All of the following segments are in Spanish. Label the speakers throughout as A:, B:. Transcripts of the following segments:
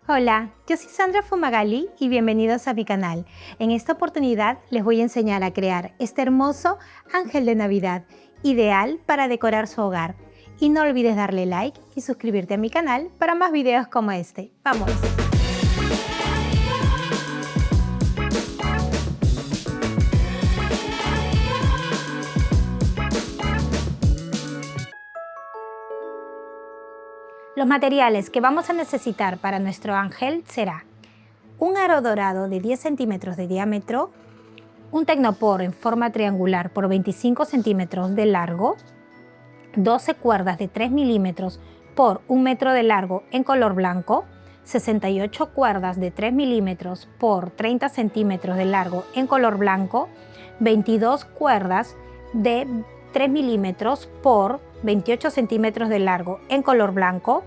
A: Hola, yo soy Sandra Fumagalli y bienvenidos a mi canal. En esta oportunidad les voy a enseñar a crear este hermoso ángel de Navidad, ideal para decorar su hogar. Y no olvides darle like y suscribirte a mi canal para más videos como este. ¡Vamos! Los materiales que vamos a necesitar para nuestro ángel será un aro dorado de 10 centímetros de diámetro, un tecnopor en forma triangular por 25 centímetros de largo, 12 cuerdas de 3 milímetros por 1 metro de largo en color blanco, 68 cuerdas de 3 milímetros por 30 centímetros de largo en color blanco, 22 cuerdas de 3 milímetros por 28 centímetros de largo en color blanco,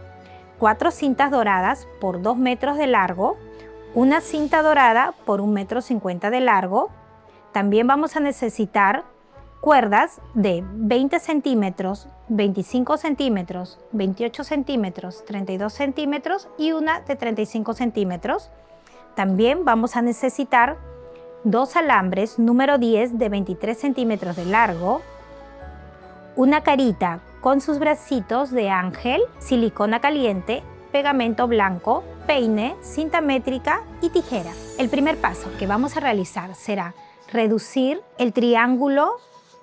A: 4 cintas doradas por 2 metros de largo, una cinta dorada por 1,50 metro de largo. También vamos a necesitar cuerdas de 20 centímetros, 25 centímetros, 28 centímetros, 32 centímetros y una de 35 centímetros. También vamos a necesitar 2 alambres número 10 de 23 centímetros de largo, una carita con sus bracitos de ángel, silicona caliente, pegamento blanco, peine, cinta métrica y tijera. El primer paso que vamos a realizar será reducir el triángulo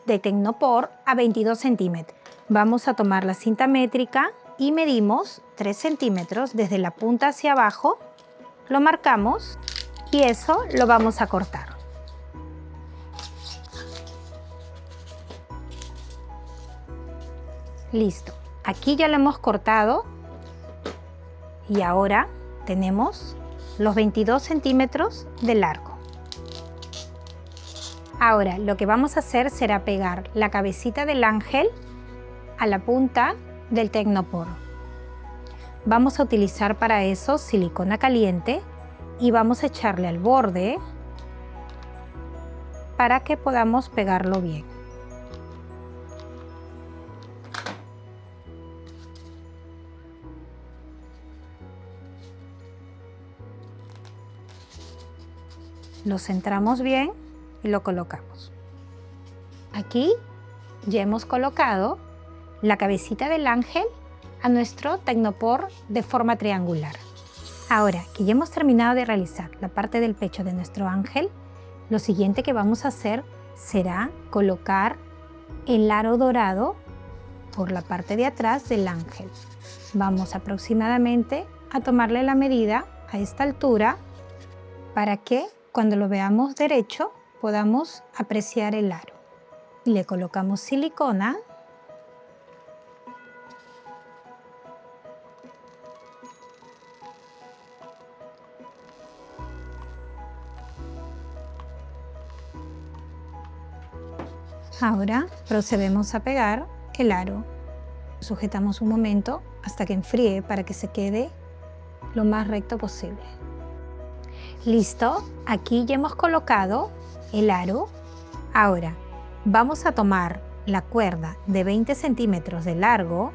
A: de tecnopor a 22 centímetros. Vamos a tomar la cinta métrica y medimos 3 centímetros desde la punta hacia abajo, lo marcamos y eso lo vamos a cortar. Listo, aquí ya lo hemos cortado y ahora tenemos los 22 centímetros de largo. Ahora lo que vamos a hacer será pegar la cabecita del ángel a la punta del tecnopor. Vamos a utilizar para eso silicona caliente y vamos a echarle al borde para que podamos pegarlo bien. Lo centramos bien y lo colocamos. Aquí ya hemos colocado la cabecita del ángel a nuestro tecnopor de forma triangular. Ahora que ya hemos terminado de realizar la parte del pecho de nuestro ángel, lo siguiente que vamos a hacer será colocar el aro dorado por la parte de atrás del ángel. Vamos aproximadamente a tomarle la medida a esta altura para que cuando lo veamos derecho podamos apreciar el aro. Le colocamos silicona . Ahora procedemos a pegar el aro. Sujetamos un momento hasta que enfríe para que se quede lo más recto posible. Listo, aquí ya hemos colocado el aro. Ahora vamos a tomar la cuerda de 20 centímetros de largo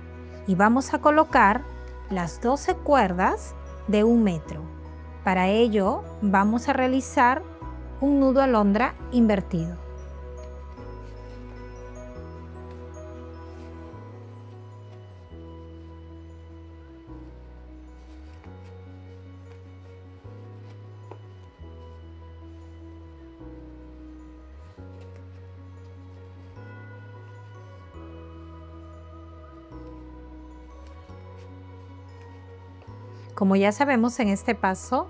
A: y vamos a colocar las 12 cuerdas de 1 metro. Para ello vamos a realizar un nudo alondra invertido. Como ya sabemos, en este paso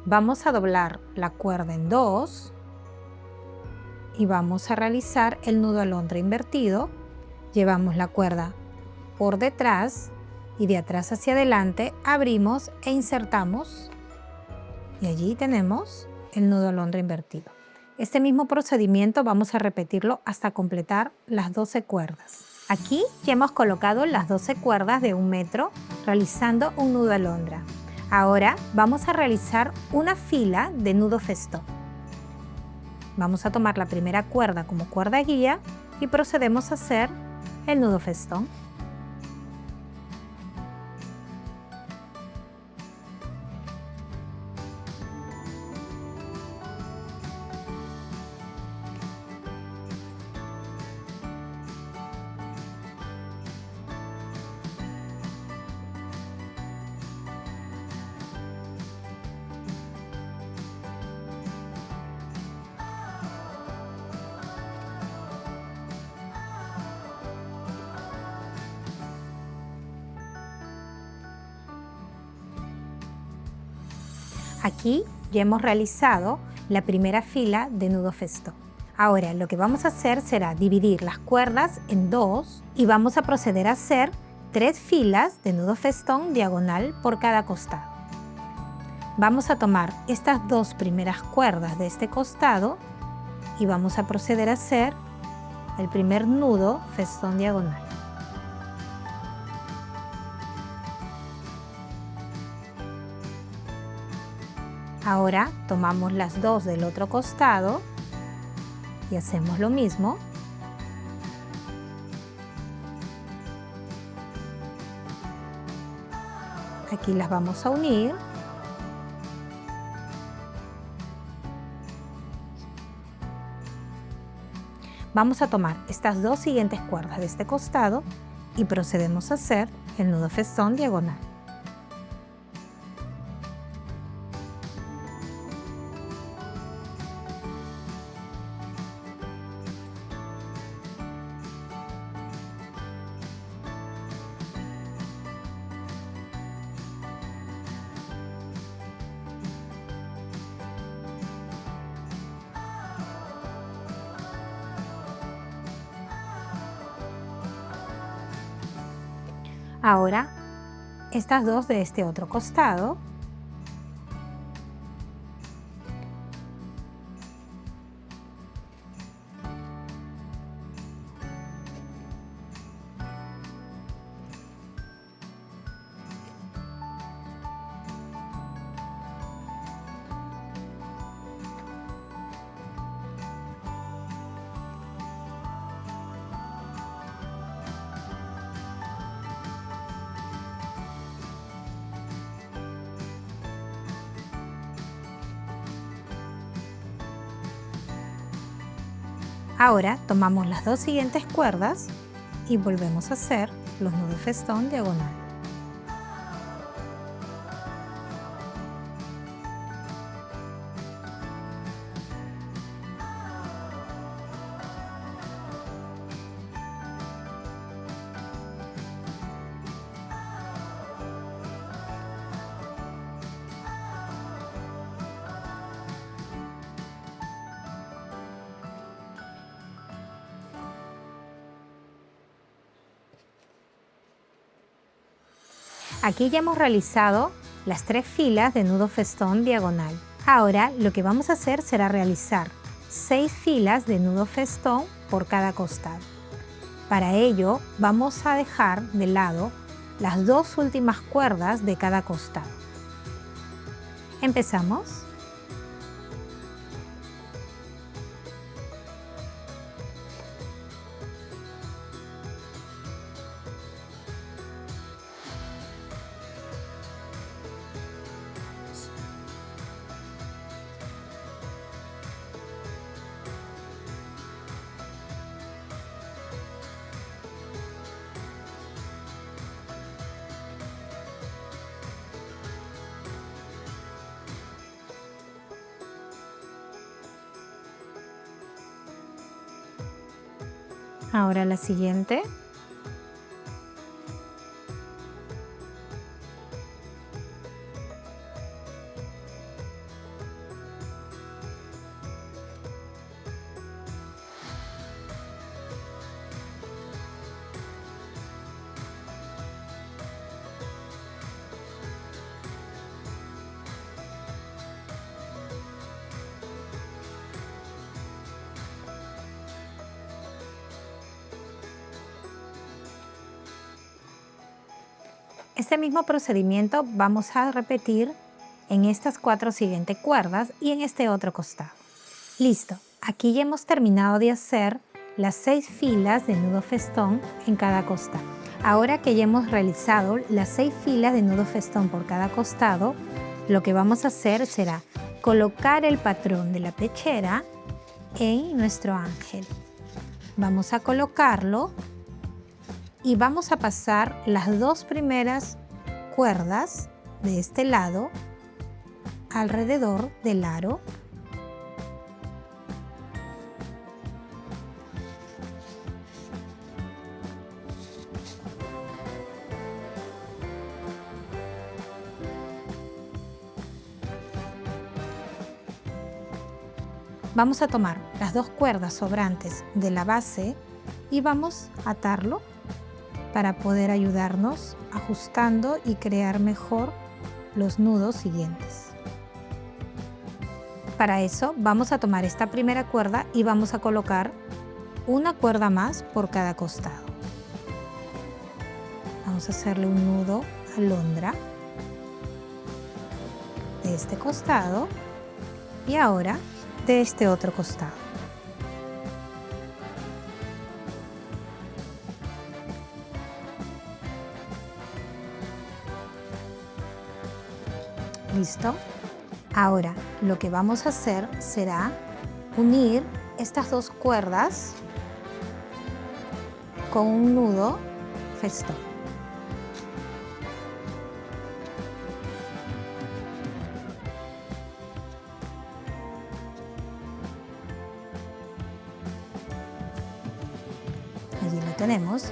A: vamos a doblar la cuerda en 2 y vamos a realizar el nudo alondra invertido. Llevamos la cuerda por detrás y de atrás hacia adelante abrimos e insertamos y allí tenemos el nudo alondra invertido. Este mismo procedimiento vamos a repetirlo hasta completar las 12 cuerdas. Aquí ya hemos colocado las 12 cuerdas de 1 metro realizando un nudo alondra. Ahora vamos a realizar una fila de nudo festón. Vamos a tomar la primera cuerda como cuerda guía y procedemos a hacer el nudo festón. Aquí ya hemos realizado la primera fila de nudo festón. Ahora lo que vamos a hacer será dividir las cuerdas en dos y vamos a proceder a hacer 3 filas de nudo festón diagonal por cada costado. Vamos a tomar estas 2 primeras cuerdas de este costado y vamos a proceder a hacer el primer nudo festón diagonal. Ahora tomamos las 2 del otro costado y hacemos lo mismo. Aquí las vamos a unir. Vamos a tomar estas 2 siguientes cuerdas de este costado y procedemos a hacer el nudo festón diagonal. Ahora, estas 2 de este otro costado. Ahora tomamos las 2 siguientes cuerdas y volvemos a hacer los nudos festón diagonal. Aquí ya hemos realizado las 3 filas de nudo festón diagonal. Ahora lo que vamos a hacer será realizar 6 filas de nudo festón por cada costado. Para ello vamos a dejar de lado las 2 últimas cuerdas de cada costado. Empezamos. Ahora la siguiente. Este mismo procedimiento vamos a repetir en estas 4 siguientes cuerdas y en este otro costado. Listo, aquí ya hemos terminado de hacer las 6 filas de nudo festón en cada costado. Ahora que ya hemos realizado las 6 filas de nudo festón por cada costado, lo que vamos a hacer será colocar el patrón de la pechera en nuestro ángel. Vamos a colocarlo y vamos a pasar las 2 primeras cuerdas de este lado alrededor del aro. vamos a tomar las 2 cuerdas sobrantes de la base y vamos a atarlo para poder ayudarnos ajustando y crear mejor los nudos siguientes. Para eso vamos a tomar esta primera cuerda y vamos a colocar una cuerda más por cada costado. Vamos a hacerle un nudo alondra de este costado y ahora de este otro costado. ¿Listo? Ahora lo que vamos a hacer será unir estas 2 cuerdas con un nudo festón. Allí lo tenemos.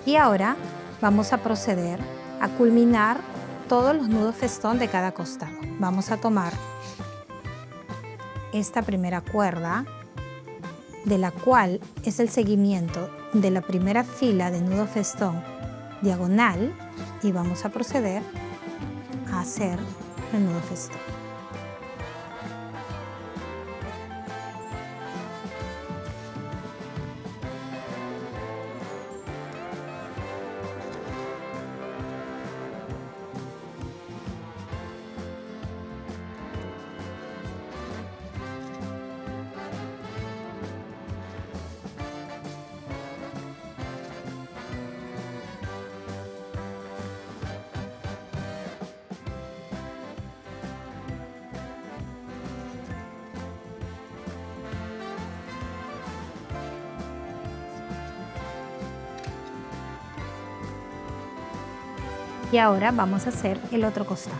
A: Y ahora vamos a proceder a culminar todos los nudos festón de cada costado. Vamos a tomar esta primera cuerda, de la cual es el seguimiento de la primera fila de nudo festón diagonal, y vamos a proceder a hacer el nudo festón. Y ahora vamos a hacer el otro costado.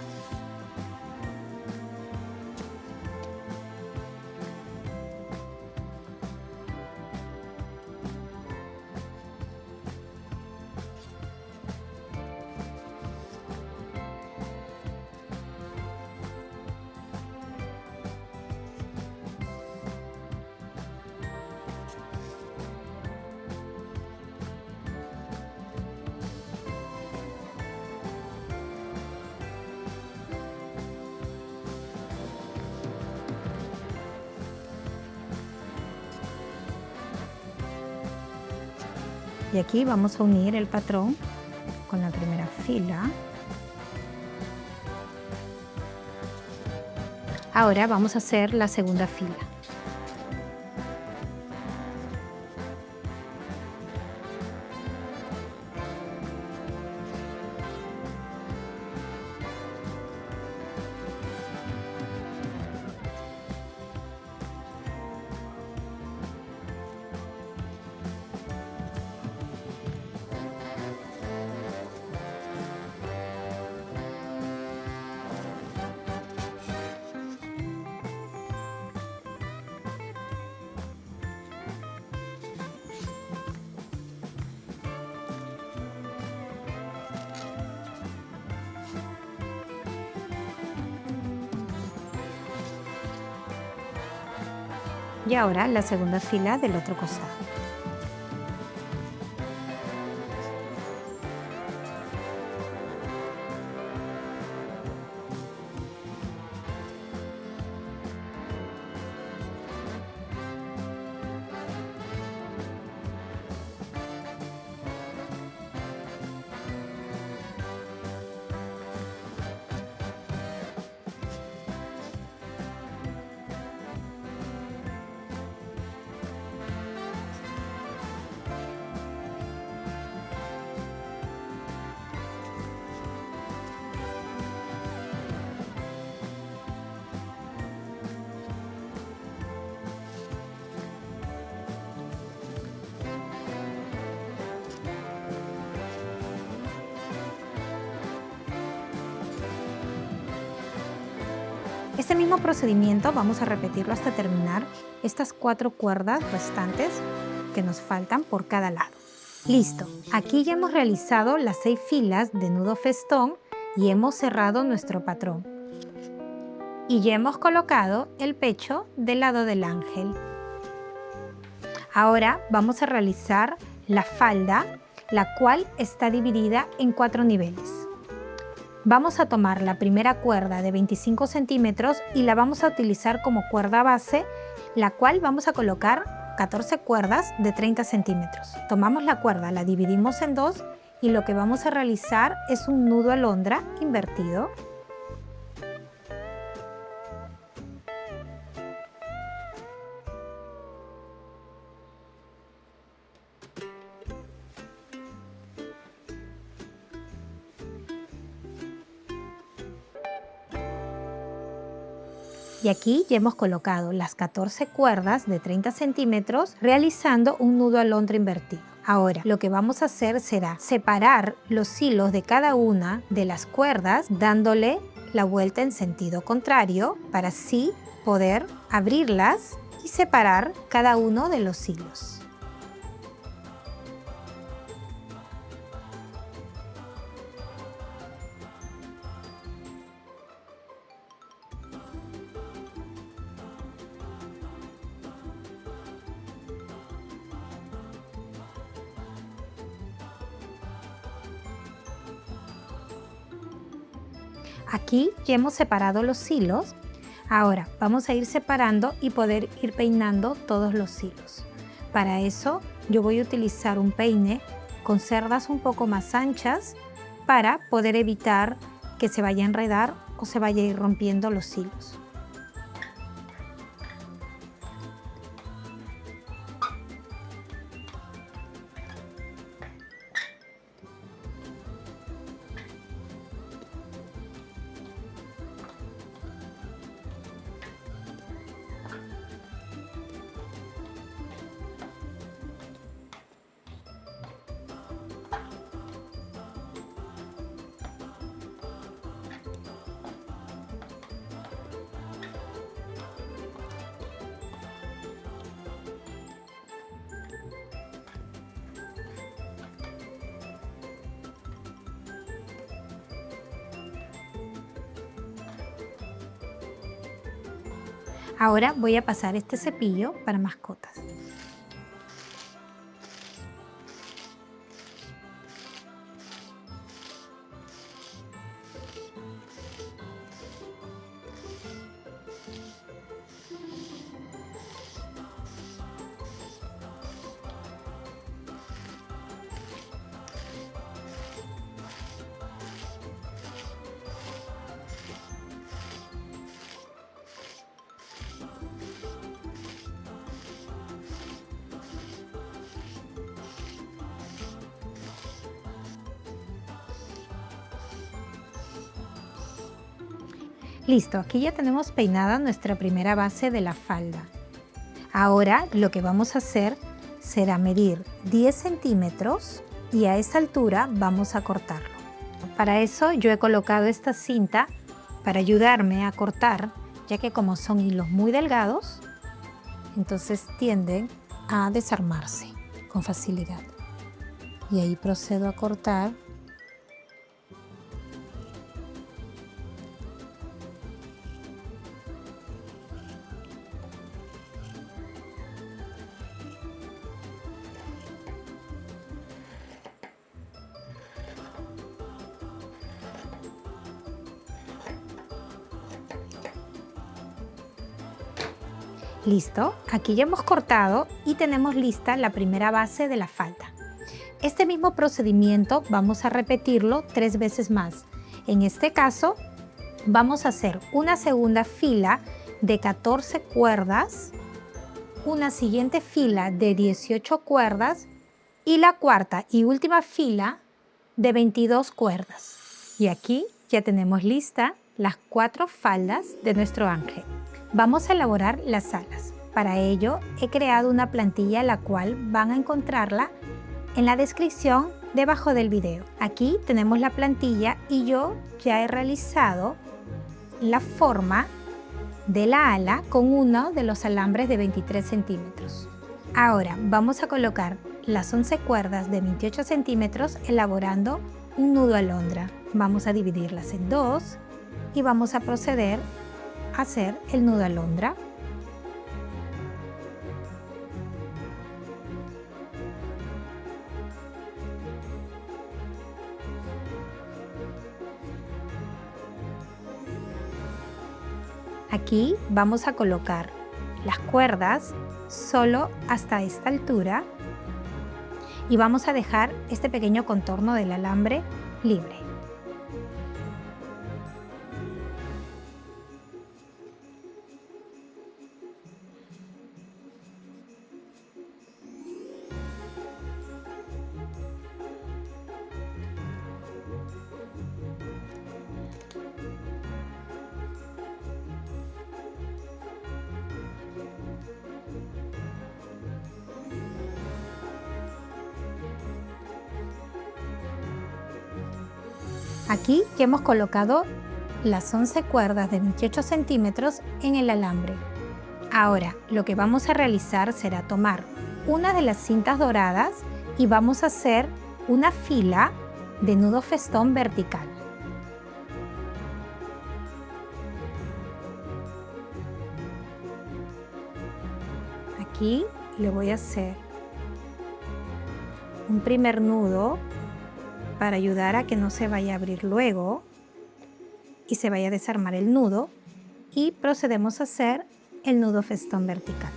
A: Y aquí vamos a unir el patrón con la primera fila. Ahora vamos a hacer la segunda fila. Y ahora la segunda fila del otro costado. Este mismo procedimiento vamos a repetirlo hasta terminar estas 4 cuerdas restantes que nos faltan por cada lado. Listo, aquí ya hemos realizado las 6 filas de nudo festón y hemos cerrado nuestro patrón. Y ya hemos colocado el pecho del lado del ángel. Ahora vamos a realizar la falda, la cual está dividida en 4 niveles. Vamos a tomar la primera cuerda de 25 centímetros y la vamos a utilizar como cuerda base, la cual vamos a colocar 14 cuerdas de 30 centímetros. Tomamos la cuerda, la dividimos en 2 y lo que vamos a realizar es un nudo alondra invertido. Y aquí ya hemos colocado las 14 cuerdas de 30 centímetros realizando un nudo alondra invertido. Ahora lo que vamos a hacer será separar los hilos de cada una de las cuerdas dándole la vuelta en sentido contrario para así poder abrirlas y separar cada uno de los hilos. Aquí ya hemos separado los hilos. Ahora vamos a ir separando y poder ir peinando todos los hilos. Para eso yo voy a utilizar un peine con cerdas un poco más anchas para poder evitar que se vaya a enredar o se vaya a ir rompiendo los hilos. Ahora voy a pasar este cepillo para mascotas. Listo, aquí ya tenemos peinada nuestra primera base de la falda. Ahora lo que vamos a hacer será medir 10 centímetros y a esa altura vamos a cortarlo. Para eso yo he colocado esta cinta para ayudarme a cortar, ya que como son hilos muy delgados, entonces tienden a desarmarse con facilidad. Y ahí procedo a cortar. Listo, aquí ya hemos cortado y tenemos lista la primera base de la falda. Este mismo procedimiento vamos a repetirlo 3 veces más. En este caso vamos a hacer una segunda fila de 14 cuerdas, una siguiente fila de 18 cuerdas y la cuarta y última fila de 22 cuerdas. Y aquí ya tenemos lista las 4 faldas de nuestro ángel. Vamos a elaborar las alas. Para ello he creado una plantilla la cual van a encontrarla en la descripción debajo del video. Aquí tenemos la plantilla y yo ya he realizado la forma de la ala con uno de los alambres de 23 centímetros. Ahora vamos a colocar las 11 cuerdas de 28 centímetros elaborando un nudo alondra. Vamos a dividirlas en 2 y vamos a proceder hacer el nudo alondra. Aquí vamos a colocar las cuerdas solo hasta esta altura y vamos a dejar este pequeño contorno del alambre libre. Aquí ya hemos colocado las 11 cuerdas de 28 centímetros en el alambre. Ahora lo que vamos a realizar será tomar una de las cintas doradas y vamos a hacer una fila de nudo festón vertical. Aquí le voy a hacer un primer nudo para ayudar a que no se vaya a abrir luego y se vaya a desarmar el nudo, y procedemos a hacer el nudo festón vertical.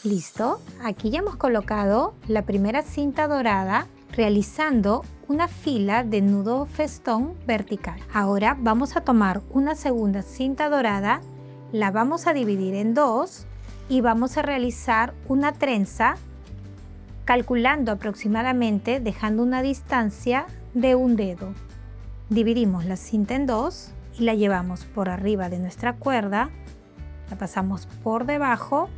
A: Listo, aquí ya hemos colocado la primera cinta dorada realizando una fila de nudo festón vertical. Ahora vamos a tomar una segunda cinta dorada, la vamos a dividir en dos y vamos a realizar una trenza calculando aproximadamente, dejando una distancia de un dedo. Dividimos la cinta en dos y la llevamos por arriba de nuestra cuerda, la pasamos por debajo,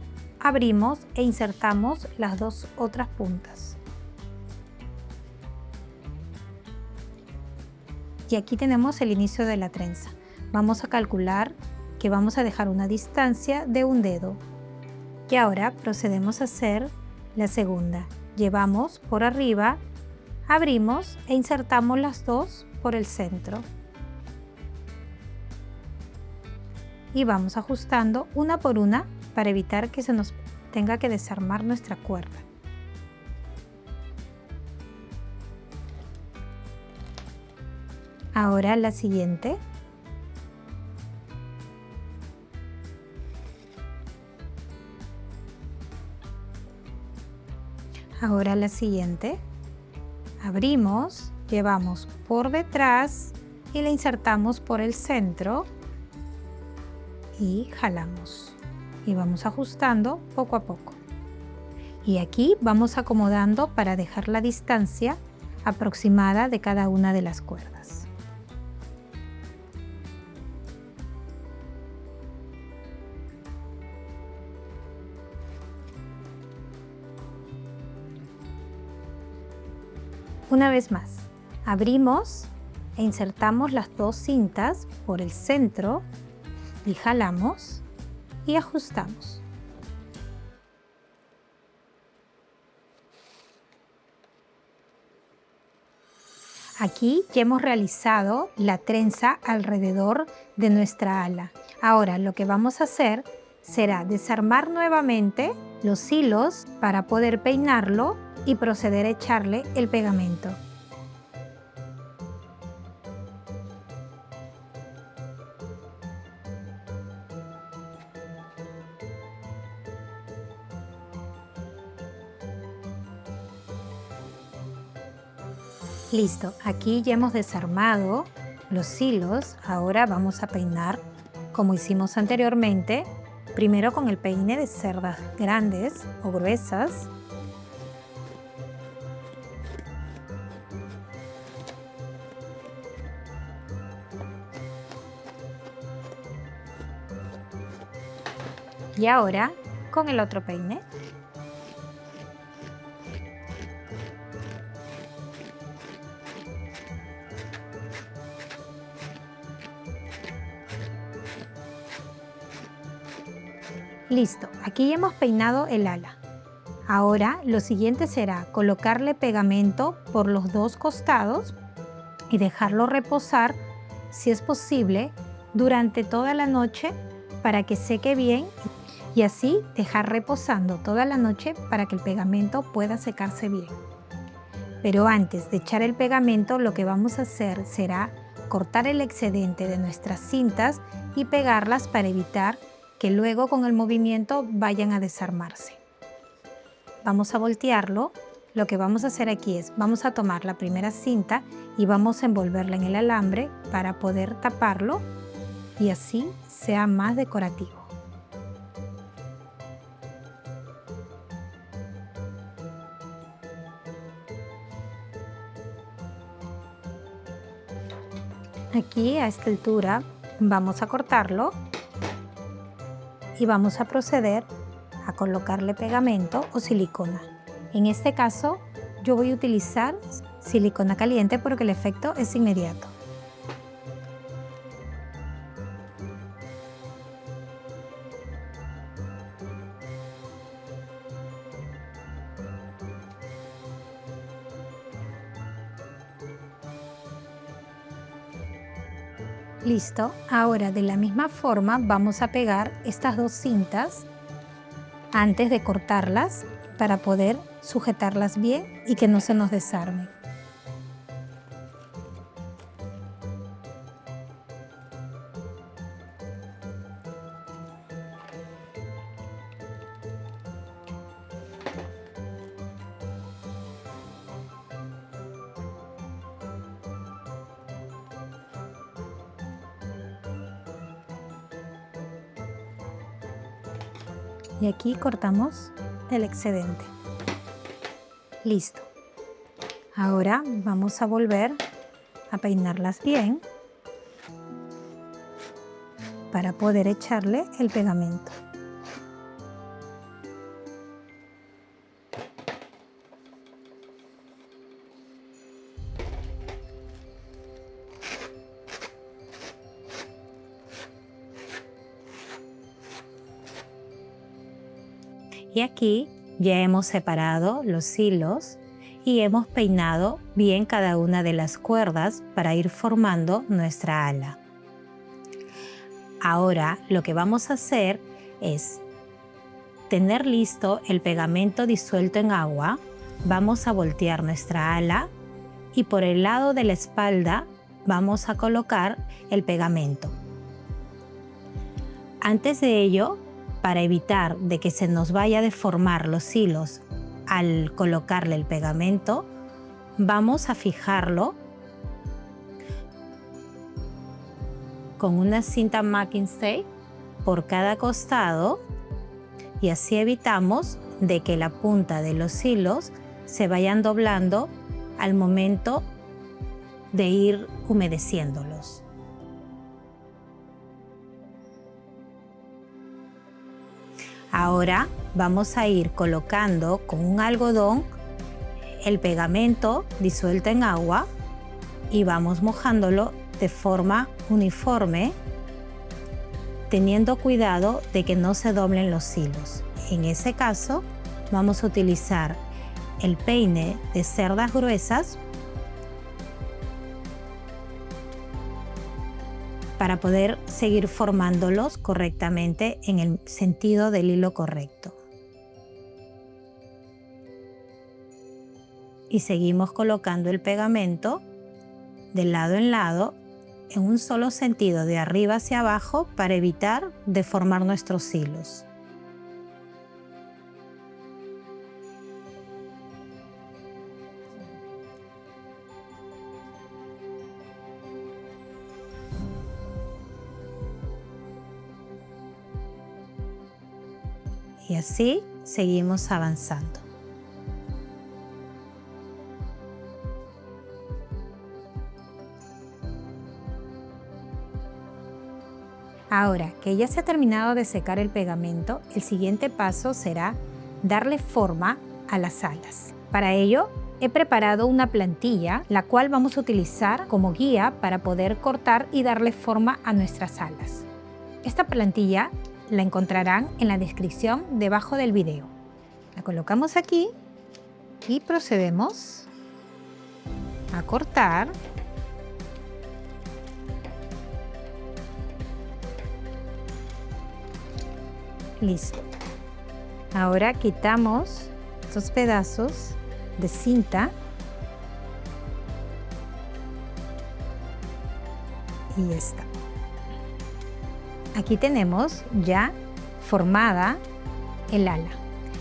A: abrimos e insertamos las dos otras puntas. Y aquí tenemos el inicio de la trenza. Vamos a calcular que vamos a dejar una distancia de un dedo. Y ahora procedemos a hacer la segunda. Llevamos por arriba, abrimos e insertamos las dos por el centro. Y vamos ajustando una por una para evitar que se nos tenga que desarmar nuestra cuerda. Ahora la siguiente. Ahora la siguiente. Abrimos, llevamos por detrás y la insertamos por el centro y jalamos. Y vamos ajustando poco a poco. Y aquí vamos acomodando para dejar la distancia aproximada de cada una de las cuerdas. Una vez más, abrimos e insertamos las dos cintas por el centro y jalamos y ajustamos. Aquí ya hemos realizado la trenza alrededor de nuestra ala. Ahora lo que vamos a hacer será desarmar nuevamente los hilos para poder peinarlo y proceder a echarle el pegamento. Listo, aquí ya hemos desarmado los hilos. Ahora vamos a peinar como hicimos anteriormente, primero con el peine de cerdas grandes o gruesas. Y ahora con el otro peine. Listo, aquí ya hemos peinado el ala. Ahora lo siguiente será colocarle pegamento por los dos costados y dejarlo reposar, si es posible, durante toda la noche para que seque bien y así dejar reposando toda la noche para que el pegamento pueda secarse bien. Pero antes de echar el pegamento, lo que vamos a hacer será cortar el excedente de nuestras cintas y pegarlas para evitar que luego con el movimiento vayan a desarmarse. Vamos a voltearlo. Lo que vamos a hacer aquí es, vamos a tomar la primera cinta y vamos a envolverla en el alambre para poder taparlo y así sea más decorativo. Aquí a esta altura vamos a cortarlo y vamos a proceder a colocarle pegamento o silicona. En este caso yo voy a utilizar silicona caliente porque el efecto es inmediato. Listo, ahora de la misma forma vamos a pegar estas dos cintas antes de cortarlas para poder sujetarlas bien y que no se nos desarmen. Y aquí cortamos el excedente. Listo. Ahora vamos a volver a peinarlas bien para poder echarle el pegamento. Y aquí ya hemos separado los hilos y hemos peinado bien cada una de las cuerdas para ir formando nuestra ala. Ahora lo que vamos a hacer es tener listo el pegamento disuelto en agua. Vamos a voltear nuestra ala y por el lado de la espalda vamos a colocar el pegamento. Antes de ello, para evitar de que se nos vaya a deformar los hilos al colocarle el pegamento, vamos a fijarlo con una cinta masking tape por cada costado y así evitamos de que la punta de los hilos se vayan doblando al momento de ir humedeciéndolos. Ahora vamos a ir colocando con un algodón el pegamento disuelto en agua y vamos mojándolo de forma uniforme, teniendo cuidado de que no se doblen los hilos. En ese caso vamos a utilizar el peine de cerdas gruesas para poder seguir formándolos correctamente en el sentido del hilo correcto. Y seguimos colocando el pegamento de lado en lado en un solo sentido, de arriba hacia abajo, para evitar deformar nuestros hilos. Y así seguimos avanzando. Ahora que ya se ha terminado de secar el pegamento, el siguiente paso será darle forma a las alas. Para ello, he preparado una plantilla, la cual vamos a utilizar como guía para poder cortar y darle forma a nuestras alas. Esta plantilla la encontrarán en la descripción debajo del video. La colocamos aquí y procedemos a cortar. Listo. Ahora quitamos estos pedazos de cinta y ya está. Aquí tenemos ya formada el ala.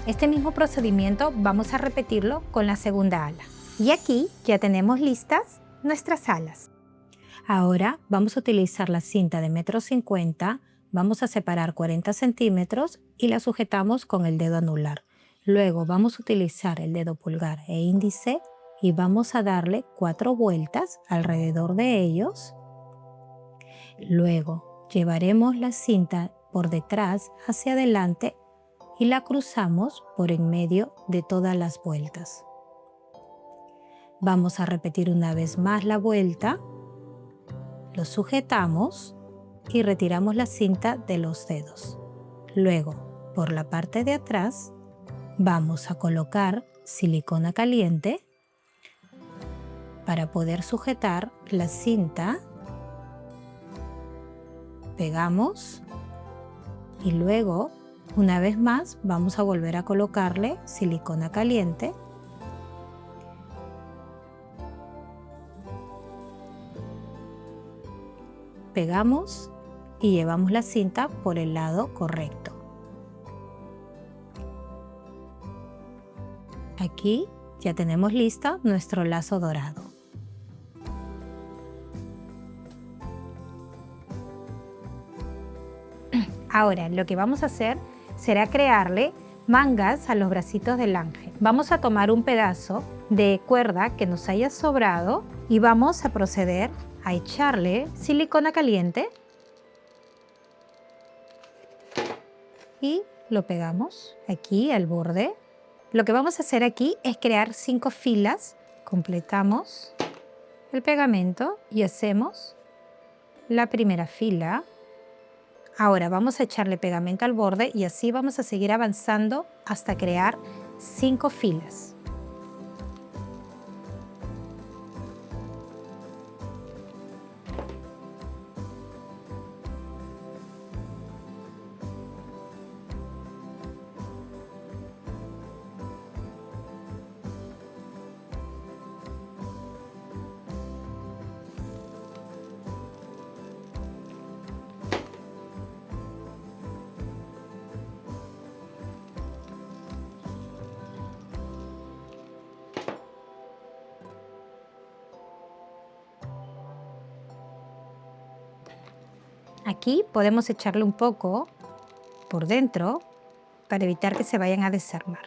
A: Este mismo procedimiento vamos a repetirlo con la segunda ala. Y aquí ya tenemos listas nuestras alas. Ahora vamos a utilizar la cinta de 1,50 m, vamos a separar 40 centímetros y la sujetamos con el dedo anular. Luego vamos a utilizar el dedo pulgar e índice y vamos a darle 4 vueltas alrededor de ellos. Luego llevaremos la cinta por detrás hacia adelante y la cruzamos por en medio de todas las vueltas. Vamos a repetir una vez más la vuelta, lo sujetamos y retiramos la cinta de los dedos. Luego, por la parte de atrás, vamos a colocar silicona caliente para poder sujetar la cinta. Pegamos y luego, una vez más, vamos a volver a colocarle silicona caliente. Pegamos y llevamos la cinta por el lado correcto. Aquí ya tenemos listo nuestro lazo dorado. Ahora lo que vamos a hacer será crearle mangas a los bracitos del ángel. Vamos a tomar un pedazo de cuerda que nos haya sobrado y vamos a proceder a echarle silicona caliente y lo pegamos aquí al borde. Lo que vamos a hacer aquí es crear 5 filas. Completamos el pegamento y hacemos la primera fila. Ahora vamos a echarle pegamento al borde y así vamos a seguir avanzando hasta crear 5 filas. Aquí podemos echarle un poco por dentro para evitar que se vayan a desarmar.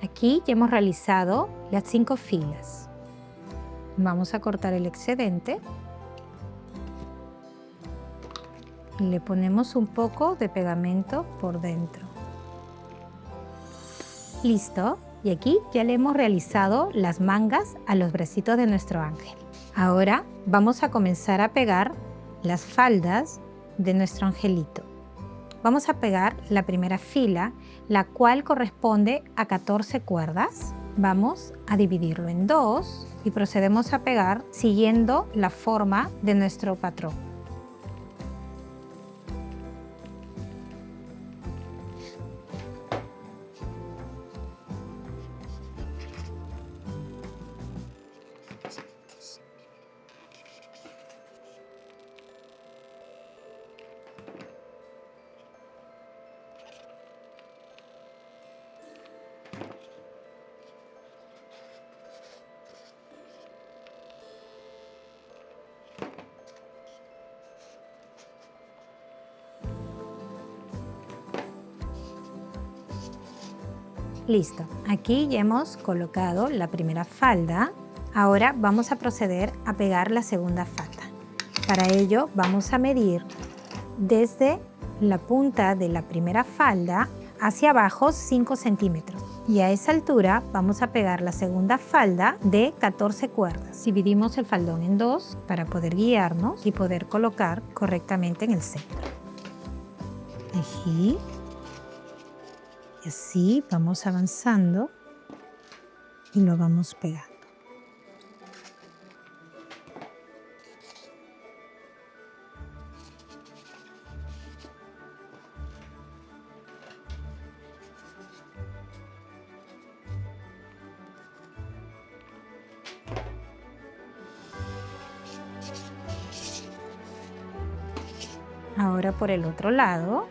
A: Aquí ya hemos realizado las 5 filas. Vamos a cortar el excedente. Y le ponemos un poco de pegamento por dentro. Listo. Y aquí ya le hemos realizado las mangas a los bracitos de nuestro ángel. Ahora vamos a comenzar a pegar las faldas de nuestro angelito. Vamos a pegar la primera fila, la cual corresponde a 14 cuerdas. Vamos a dividirlo en 2 y procedemos a pegar siguiendo la forma de nuestro patrón. Listo, aquí ya hemos colocado la primera falda. Ahora vamos a proceder a pegar la segunda falda. Para ello vamos a medir desde la punta de la primera falda hacia abajo 5 centímetros. Y a esa altura vamos a pegar la segunda falda de 14 cuerdas. Dividimos el faldón en dos para poder guiarnos y poder colocar correctamente en el centro. Aquí. Y así vamos avanzando y lo vamos pegando. Ahora por el otro lado.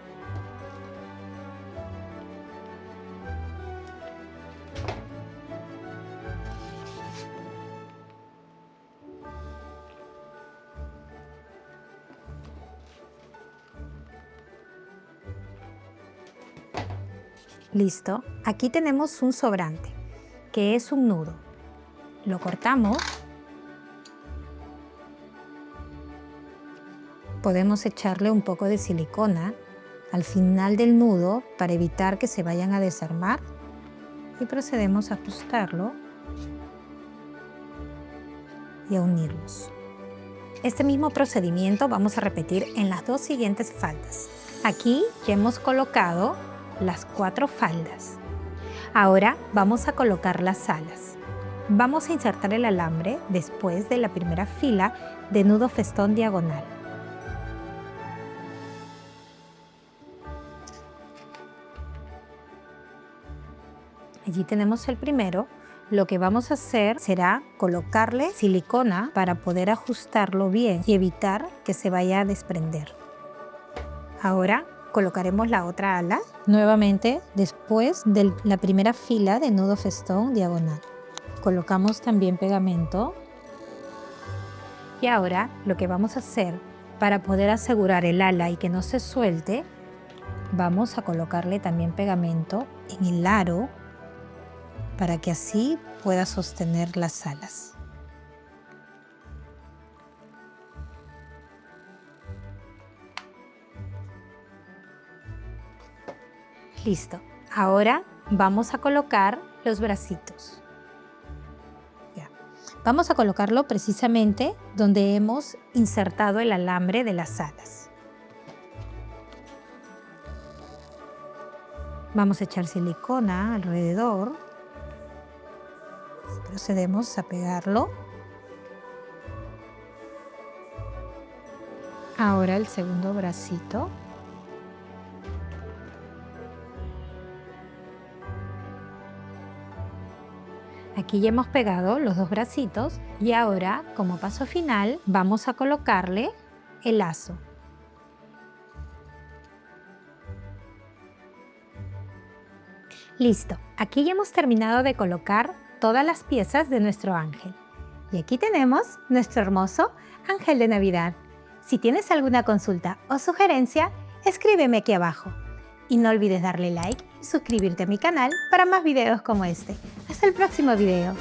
A: Listo, aquí tenemos un sobrante, que es un nudo. Lo cortamos. Podemos echarle un poco de silicona al final del nudo para evitar que se vayan a desarmar y procedemos a ajustarlo y a unirlos. Este mismo procedimiento vamos a repetir en las dos siguientes faldas. Aquí ya hemos colocado las 4 faldas. Ahora vamos a colocar las alas. Vamos a insertar el alambre después de la primera fila de nudo festón diagonal. Allí tenemos el primero. Lo que vamos a hacer será colocarle silicona para poder ajustarlo bien y evitar que se vaya a desprender. Ahora colocaremos la otra ala nuevamente después de la primera fila de nudo festón diagonal. Colocamos también pegamento. Y ahora lo que vamos a hacer para poder asegurar el ala y que no se suelte, vamos a colocarle también pegamento en el aro para que así pueda sostener las alas. Listo. Ahora vamos a colocar los bracitos. Ya. Vamos a colocarlo precisamente donde hemos insertado el alambre de las alas. Vamos a echar silicona alrededor. Procedemos a pegarlo. Ahora el segundo bracito. Aquí ya hemos pegado los dos bracitos y ahora, como paso final, vamos a colocarle el lazo. Listo, aquí ya hemos terminado de colocar todas las piezas de nuestro ángel. Y aquí tenemos nuestro hermoso ángel de Navidad. Si tienes alguna consulta o sugerencia, escríbeme aquí abajo. Y no olvides darle like y suscribirte a mi canal para más videos como este. Hasta el próximo video.